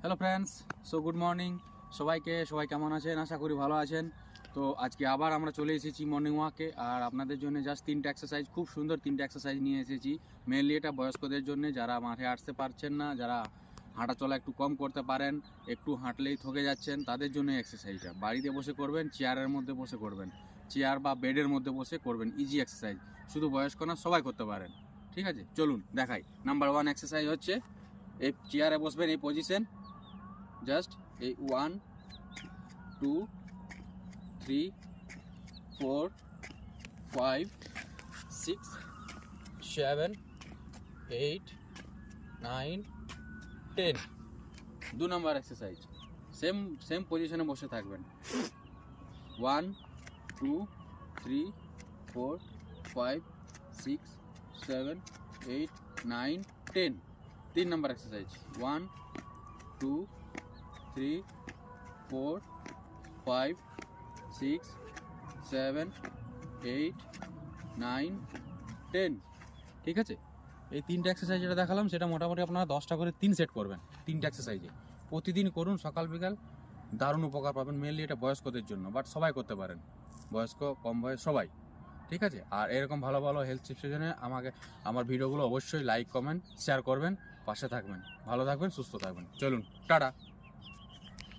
Hello friends, good morning সবাই কেমন আছেন? আশা করি ভালো আছেন। তো আজকে আবার আমরা চলে এসেছি মর্নিং ওয়াকে, আর আপনাদের জন্য জাস্ট 3টে এক্সারসাইজ, খুব সুন্দর 3টে এক্সারসাইজ নিয়ে এসেছি। মেনলি এটা বয়স্কদের জন্য, যারা মাঠে আসতে পারছেন না, যারা হাঁটা চলা একটু কম করতে পারেন, একটু হাঁটলেই থকে যাচ্ছেন, তাদের জন্য এক্সারসাইজটা বাড়িতে বসে করবেন, চেয়ারের মধ্যে বসে করবেন, চেয়ার বা বেডের মধ্যে বসে করবেন। ইজি এক্সারসাইজ, শুধু বয়স্ক না, সবাই করতে পারেন। ঠিক আছে, চলুন দেখাই। নাম্বার 1 এক্সারসাইজ হচ্ছে এই চেয়ারে বসবেন, এই পজিশন, জাস্ট এই 1 2 3 4 5 6 7 8 9 10। 2 নাম্বার এক্সারসাইজ, সেম পজিশনে বসে থাকবেন। 1 2 3 4 5 6 7 8 9 10। 3 নাম্বার এক্সারসাইজ, 1 2 3 4 5 6 7 8 9 10। ঠিক আছে, এই 3টে এক্সারসাইজ যেটা দেখালাম, সেটা মোটামুটি আপনারা 10টা করে 3 সেট করবেন। 3টে এক্সারসাইজে প্রতিদিন করুন, সকাল বিকাল, দারুণ উপকার পাবেন। মেনলি এটা বয়স্কদের জন্য, বাট সবাই করতে পারেন, বয়স্ক কম বয়স সবাই। ঠিক আছে, আর এরকম ভালো ভালো হেলথ টিপসের জন্য আমার ভিডিওগুলো অবশ্যই লাইক কমেন্ট শেয়ার করবেন, পাশে থাকবেন। ভালো থাকবেন, সুস্থ থাকবেন। চলুন, টাটা।